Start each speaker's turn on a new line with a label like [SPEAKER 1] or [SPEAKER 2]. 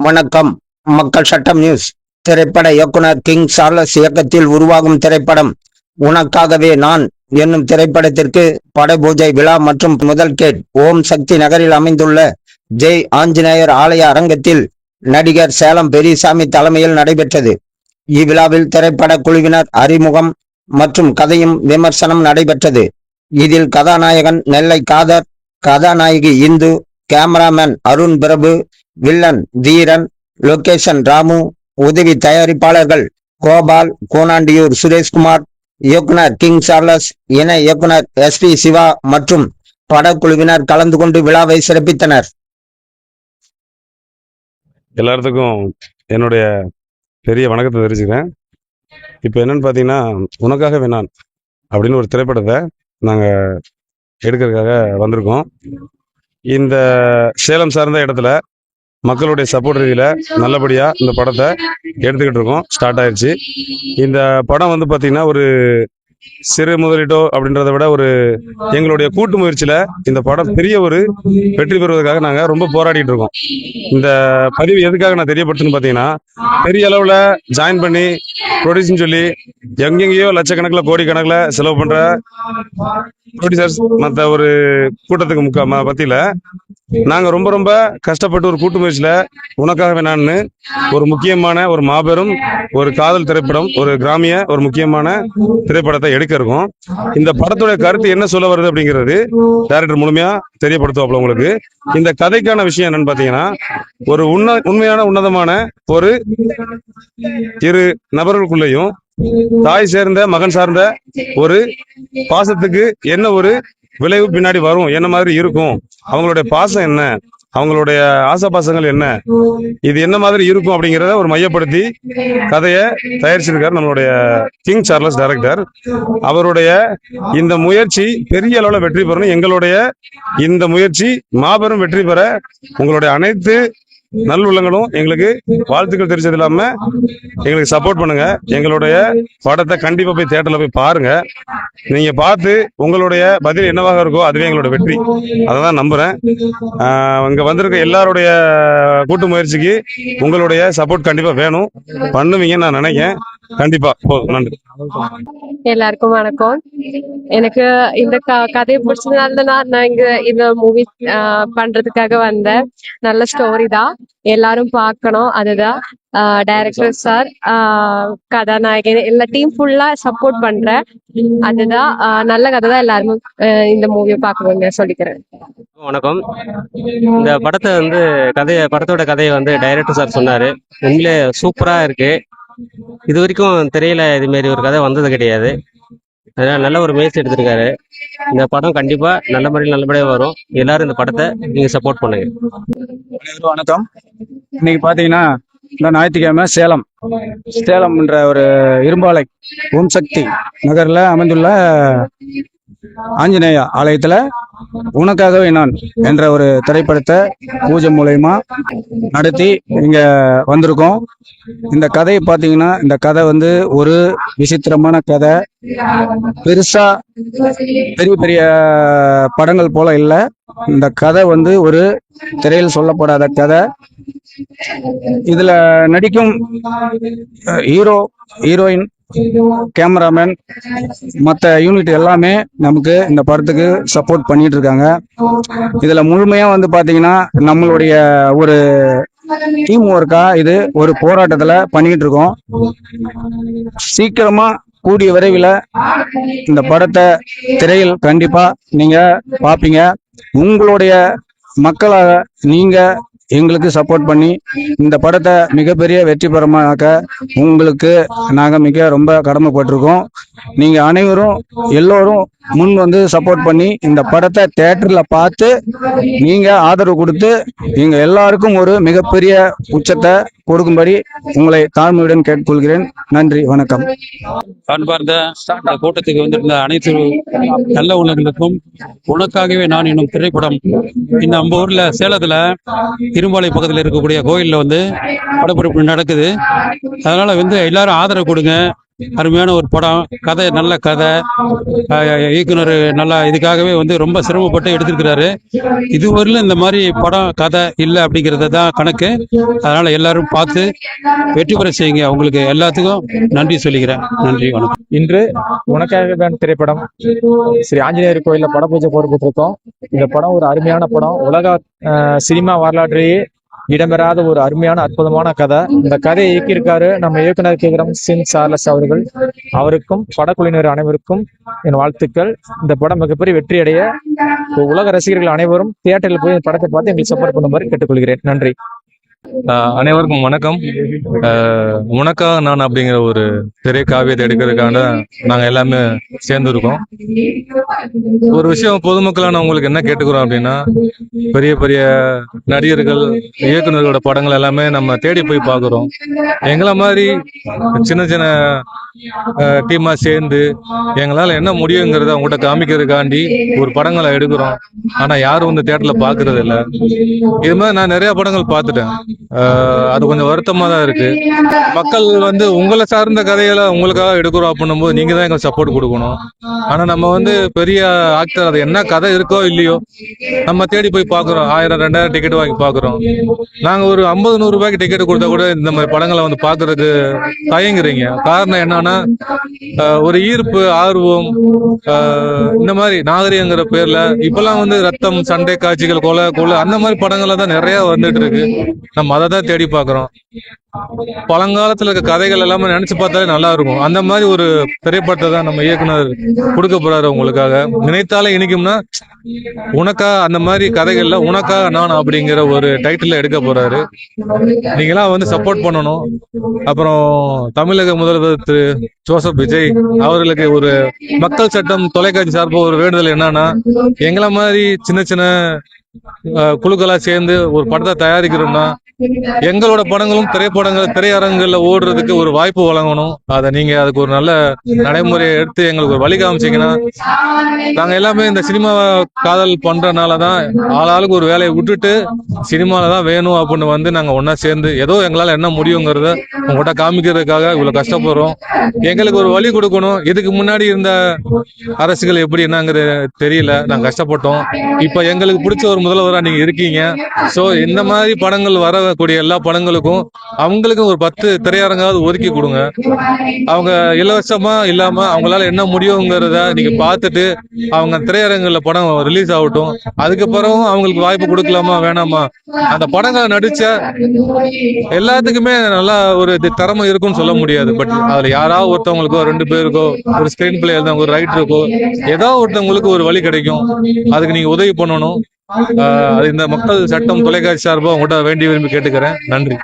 [SPEAKER 1] வணக்கம். மக்கள் சட்டம் நியூஸ். திரைப்பட இயக்குனர் கிங் சார்லஸ் இயக்கத்தில் உருவாகும் திரைப்படம் உனக்காகவே நான் என்னும் திரைப்படத்திற்கு படபூஜை விழா மற்றும் முதல் கேட் ஓம் சக்தி நகரில் அமைந்துள்ள ஜெய் ஆஞ்சநேயர் ஆலய அரங்கத்தில் நடிகர் சேலம் பெரியசாமி தலைமையில் நடைபெற்றது. இவ்விழாவில் திரைப்பட குழுவினர் அறிமுகம் மற்றும் கதையும் விமர்சனம் நடைபெற்றது. இதில் கதாநாயகன் நெல்லை காதர், கதாநாயகி இந்து, கேமராமேன் அருண் பிரபு, வில்லன் தீரன், லொகேஷன் ராமு, உதவி தயாரிப்பாளர்கள் கோபால், கோனாண்டியூர் சுரேஷ்குமார், இயக்குனர் கிங் சார்லஸ், இணை இயக்குனர் SP சிவா மற்றும் படக்குழுவினர் கலந்து கொண்டு விழாவை சிறப்பித்தனர்.
[SPEAKER 2] எல்லாத்துக்கும் என்னுடைய பெரிய வணக்கத்தை தெரிஞ்சுக்கிறேன். இப்போ என்னன்னு பார்த்தீங்கன்னா, உனக்காகவே நான் அப்படின்னு ஒரு திரைப்படத்தை நாங்கள் எடுக்கிறதுக்காக வந்திருக்கோம். இந்த சேலம் சார்ந்த இடத்துல மக்களுடைய சப்போர்ட் ரீதியில் நல்லபடியாக இந்த படத்தை எடுத்துக்கிட்டு இருக்கோம். ஸ்டார்ட் ஆயிடுச்சு. இந்த படம் வந்து பார்த்தீங்கன்னா ஒரு சிறு முதலீட்டோ அப்படின்றத விட ஒரு எங்களுடைய கூட்டு முயற்சியில இந்த படம் பெரிய ஒரு வெற்றி பெறுவதற்காக நாங்க ரொம்ப போராடிட்டு இருக்கோம். இந்த பதிவு எதுக்காக நான் தெரியப்படுத்துன்னு பாத்தீங்கன்னா, பெரிய அளவுல ஜாயின் பண்ணி ப்ரொடியூஸ்னு சொல்லி எங்கெங்கேயோ லட்சக்கணக்கில் கோடிக்கணக்கில் செலவு பண்ற ப்ரொடியூசர்ஸ் மற்ற ஒரு கூட்டத்துக்கு மத்தியில நாங்க ரொம்ப ரொம்ப கஷ்டப்பட்டு ஒரு கூட்டு முயற்சியில உனக்காகவே நான் ஒரு முக்கியமான ஒரு மாபெரும் ஒரு காதல் திரைப்படம், ஒரு கிராமிய ஒரு முக்கியமான திரைப்படத்தை எடுக்க இருக்கோம். இந்த படத்துடைய கருத்து என்ன சொல்ல வருது அப்படிங்கிறது டைரக்டர் முழுமையா தெரியப்படுத்துவாப்ல உங்களுக்கு. இந்த கதைக்கான விஷயம் என்னன்னு பாத்தீங்கன்னா, ஒரு உண்மையான உன்னதமான ஒரு இரு நபர்களுக்குள்ளேயும் தாய் சேர்ந்த மகன் சார்ந்த ஒரு பாசத்துக்கு என்ன ஒரு விளைவு பின்னாடி வரும், என்ன மாதிரி இருக்கும், அவங்களுடைய பாசம் என்ன, அவங்களுடைய ஆசை பாசங்கள் என்ன, இது என்ன மாதிரி இருக்கும் அப்படிங்கிறத ஒரு மையப்படுத்தி கதையை தயாரிச்சிருக்காரு நம்மளுடைய கிங் சார்லஸ் டைரக்டர். அவருடைய இந்த முயற்சி பெரிய அளவுல வெற்றி பெறணும். எங்களுடைய இந்த முயற்சி மாபெரும் வெற்றி பெற உங்களுடைய அனைத்து நல்லுள்ளங்களும் எங்களுக்கு வாழ்த்துக்கள் தெரிஞ்சது இல்லாம எங்களுக்கு சப்போர்ட் பண்ணுங்க. எங்களுடைய படத்தை கண்டிப்பா போய் தியேட்டர்ல போய் பாருங்க. நீங்க பார்த்து உங்களுடைய பதில் என்னவாக இருக்கோ அதுவே எங்களோட வெற்றி. அதான் நம்புறேன். இங்க வந்திருக்க எல்லாருடைய கூட்டு முயற்சிக்கு உங்களுடைய சப்போர்ட் கண்டிப்பா வேணும். பண்ணுவீங்கன்னு நான் நினைக்கிறேன். கண்டிப்பா போதும். நன்றி.
[SPEAKER 3] எல்லாருக்கும் வணக்கம். எனக்கு இந்த கதையை பிடிச்சதுனால நான் இங்க இந்த மூவி பண்றதுக்காக வந்தேன். நல்ல ஸ்டோரி தான், எல்லாரும் பார்க்கணும். அதுதான் டைரக்டர் சார், கதாநாயகன், எல்லா டீம் ஃபுல்லா சப்போர்ட் பண்றேன். அதுதான் நல்ல கதை தான். எல்லாருமே இந்த மூவியை பார்க்கணுங்க சொல்லிக்கிறேன்.
[SPEAKER 4] வணக்கம். இந்த படத்தை வந்து படத்தோட கதையை வந்து டைரக்டர் சார் சொன்னாரு. உண்மையிலே சூப்பரா இருக்கு. இது வரைக்கும் தெரியல, இது மாதிரி ஒரு கதை வந்தது கிடையாது. அதனால நல்ல ஒரு முயற்சி எடுத்திருக்காரு. இந்த படம் கண்டிப்பா நல்லபடியா வரும். எல்லாரும் இந்த படத்தை நீங்க சப்போர்ட் பண்ணுங்க.
[SPEAKER 5] வணக்கம். இன்னைக்கு பாத்தீங்கன்னா இந்த ஞாயிற்றுக்கிழமை சேலம் என்ற ஒரு இரும்பாலை ஓம் சக்தி நகர்ல அமைந்துள்ள ஆஞ்சநேயா ஆலயத்துல உனக்காகவே நான் என்ற ஒரு திரைப்படத்தை பூஜை மூலயமா நடத்தி இங்க வந்திருக்கோம். இந்த கதையை பாத்தீங்கன்னா, இந்த கதை வந்து ஒரு விசித்திரமான கதை. பெருசா பெரிய படங்கள் போல இல்லை. இந்த கதை வந்து ஒரு திரையில் சொல்லப்படாத கதை. இதுல நடிக்கும் ஹீரோ, ஹீரோயின், கேமராமேன், மற்ற யூனிட் எல்லாமே நமக்கு இந்த படத்துக்கு சப்போர்ட் பண்ணிட்டு இருக்காங்க. இதுல முழுமையா வந்து பாத்தீங்கன்னா நம்மளுடைய ஒரு டீம் ஒர்க்கா இது ஒரு போராட்டத்துல பண்ணிட்டு இருக்கோம். சீக்கிரமா கூடிய விரைவில் இந்த படத்தை திரையில் கண்டிப்பா நீங்க பாப்பீங்க. உங்களுடைய மக்களாக நீங்க எங்களுக்கு சப்போர்ட் பண்ணி இந்த படத்தை மிகப்பெரிய வெற்றி பெறமாக்க உங்களுக்கு நாங்க ரொம்ப கடமைப்பட்டிருக்கோம். நீங்க அனைவரும் எல்லோரும் முன் வந்து சப்போர்ட் பண்ணி இந்த படத்தை தியேட்டர்ல பார்த்து நீங்க ஆதரவு கொடுத்து நீங்க எல்லாருக்கும் ஒரு மிகப்பெரிய உச்சத்தை கொடுக்கும்படி உங்களை தாழ்மையுடன் கேட்டுக்கொள்கிறேன். நன்றி, வணக்கம்.
[SPEAKER 6] பார்த்த கூட்டத்துக்கு வந்திருந்த அனைத்து நல்ல உள்ளங்களுக்கும் உனக்காகவே நான் என்னும் திரைப்படம் இந்த நம்ம ஊர்ல சேலத்துல இரும்பாலை பக்கத்துல இருக்கக்கூடிய கோயில்ல வந்து படப்பிடிப்பு நடக்குது. அதனால வந்து எல்லாரும் ஆதரவு கொடுங்க. அருமையான ஒரு படம். கதை நல்ல கதை. இயக்குனர் நல்லா இதுக்காகவே வந்து ரொம்ப சிரமப்பட்டு எடுத்திருக்கிறாரு. இதுவரையிலும் இந்த மாதிரி படம் கதை இல்லை அப்படிங்கிறது தான் கணக்கு. அதனால எல்லாரும் பார்த்து வெற்றி பெற செய்யுங்க. உங்களுக்கு எல்லாத்துக்கும் நன்றி சொல்லிக்கிறேன். நன்றி, வணக்கம்.
[SPEAKER 7] இன்று உனக்காக தான் திரைப்படம் ஸ்ரீ ஆஞ்சநேயர் கோயில்ல பட பூஜை போட்டுட்டு இருக்கோம். இந்த படம் ஒரு அருமையான படம். உலக சினிமா வரலாற்றையே இடம்பெறாத ஒரு அருமையான அற்புதமான கதை. இந்த கதையை இயக்கியிருக்காரு நம்ம இயக்குனர் கிங் சார்லஸ் அவர்கள். அவருக்கும் படக்குழுவினர் அனைவருக்கும் என் வாழ்த்துக்கள். இந்த படம் மிகப்பெரிய வெற்றி அடைய உலக ரசிகர்கள் அனைவரும் தியேட்டரில் போய் இந்த படத்தை பார்த்து எங்களுக்கு சப்போர்ட் பண்ணுமாறு கேட்டுக்கொள்கிறேன். நன்றி.
[SPEAKER 8] அனைவருக்கும் வணக்கம். உனக்கா நான் அப்படிங்கிற ஒரு திரைக்காவியத்தை எடுக்கிறதுக்காக நாங்கள் எல்லாமே சேர்ந்துருக்கோம். ஒரு விஷயம் பொதுமக்களான உங்களுக்கு என்ன கேட்டுக்கிறோம் அப்படின்னா, பெரிய பெரிய நடிகர்கள் இயக்குநர்களோட படங்கள் எல்லாமே நம்ம தேடி போய் பார்க்குறோம். எங்களை மாதிரி சின்ன சின்ன டீமா சேர்ந்து எங்களால் என்ன முடியுங்கிறத அவங்ககிட்ட காமிக்கிறதுக்காண்டி ஒரு படங்களை எடுக்கிறோம். ஆனால் யாரும் வந்து தேட்டரில் பார்க்கறது இல்லை. இது மாதிரி நான் நிறைய படங்கள் பார்த்துட்டேன். அது கொஞ்சம் வருத்தமாக தான் இருக்கு. மக்கள் வந்து உங்களை சார்ந்த கதைகளை உங்களுக்காக எடுக்கிறோம் அப்படின்னும் போது நீங்க தான் எங்களுக்கு சப்போர்ட் கொடுக்கணும். ஆனா நம்ம வந்து பெரிய ஆக்டர், அது என்ன கதை இருக்கோ இல்லையோ நம்ம தேடி போய் பார்க்குறோம். 1000 2000 டிக்கெட் வாங்கி பார்க்குறோம். நாங்க ஒரு 50-100 ரூபாய்க்கு டிக்கெட் கொடுத்தா கூட இந்த மாதிரி படங்களை வந்து பார்க்கறதுக்கு தயங்குறீங்க. காரணம் என்னன்னா, ஒரு ஈர்ப்பு, ஆர்வம், இந்த மாதிரி நாகரிகங்கிற பேர்ல இப்பெல்லாம் வந்து ரத்தம், சண்டை காட்சிகள், கொலை அந்த மாதிரி படங்கள்ல தான் நிறைய வந்துட்டு இருக்கு. நம்ம அதை தான் தேடி பார்க்குறோம். பழங்காலத்துல இருக்க கதைகள் எல்லாமே நினைச்சு பார்த்தாலே நல்லா இருக்கும். அந்த மாதிரி ஒரு திரைப்படத்தை தான் நம்ம இயக்குனர் கொடுக்க போறாரு உங்களுக்காக. நினைத்தாலே இனிக்கும்னா உனக்கா, அந்த மாதிரி கதைகள்ல உனக்கா நான் அப்படிங்கிற ஒரு டைட்டில் எடுக்க போறாரு. நீங்களாம் வந்து சப்போர்ட் பண்ணணும். அப்புறம் தமிழக முதல்வர் திரு ஜோசப் விஜய் அவர்களுக்கு ஒரு மக்கள் சட்டம் தொலைக்காட்சி சார்பு ஒரு வேண்டுதல் என்னன்னா, எங்களை மாதிரி சின்ன சின்ன குழுக்களா சேர்ந்து ஒரு படத்தை தயாரிக்கிறோம்னா எங்களோட படங்களும் திரையரங்குகள்ல ஓடுறதுக்கு ஒரு வாய்ப்பு வழங்கணும். அதை நீங்க அதுக்கு ஒரு நல்ல நடைமுறையை எடுத்து எங்களுக்கு ஒரு வழி காமிச்சீங்கன்னா, நாங்க எல்லாமே இந்த சினிமா காதல் பண்றதுனாலதான் ஆளாளுக்கு ஒரு வேலையை விட்டுட்டு சினிமால தான் வேணும் அப்படின்னு வந்து நாங்க ஒன்னா சேர்ந்து ஏதோ எங்களால என்ன முடியுங்கிறத உங்கள்கிட்ட காமிக்கிறதுக்காக இவ்வளவு கஷ்டப்படுறோம். எங்களுக்கு ஒரு வழி கொடுக்கணும். இதுக்கு முன்னாடி இருந்த அரசுகள் எப்படி என்னங்கிறது தெரியல, நாங்க கஷ்டப்பட்டோம். இப்ப எங்களுக்கு பிடிச்ச ஒரு முதல்வரா நீங்க இருக்கீங்க. சோ இந்த மாதிரி படங்கள் வரக்கூடிய எல்லா படங்களுக்கும் அவங்களுக்கு ஒரு 10 திரையரங்காவது ஒதுக்கி கொடுங்க. அவங்க இலவசமா இல்லாம அவங்களால என்ன முடியுங்கிறத நீங்க பார்த்துட்டு அவங்க திரையரங்குல படம் ரிலீஸ் ஆகட்டும். அதுக்கப்புறம் அவங்களுக்கு வாய்ப்பு கொடுக்கலாமா வேணாமா, அந்த படங்களை நடிச்ச எல்லாத்துக்குமே நல்லா ஒரு திறமை இருக்கும்னு சொல்ல முடியாது. பட் அதுல யாராவது ஒருத்தவங்களுக்கோ 2 பேருக்கோ ஒரு ஸ்கிரீன் பிளே எழுதவங்க, ஒரு ரைட்டருக்கோ ஏதாவது ஒருத்தவங்களுக்கு ஒரு வழி கிடைக்கும். அதுக்கு நீங்க உதவி பண்ணணும். அது இந்த மக்கள் சட்டம் தொலைக்காட்சி சார்பாக உங்கள்கிட்ட வேண்டி விரும்பி கேட்டுக்கிறேன். நன்றி.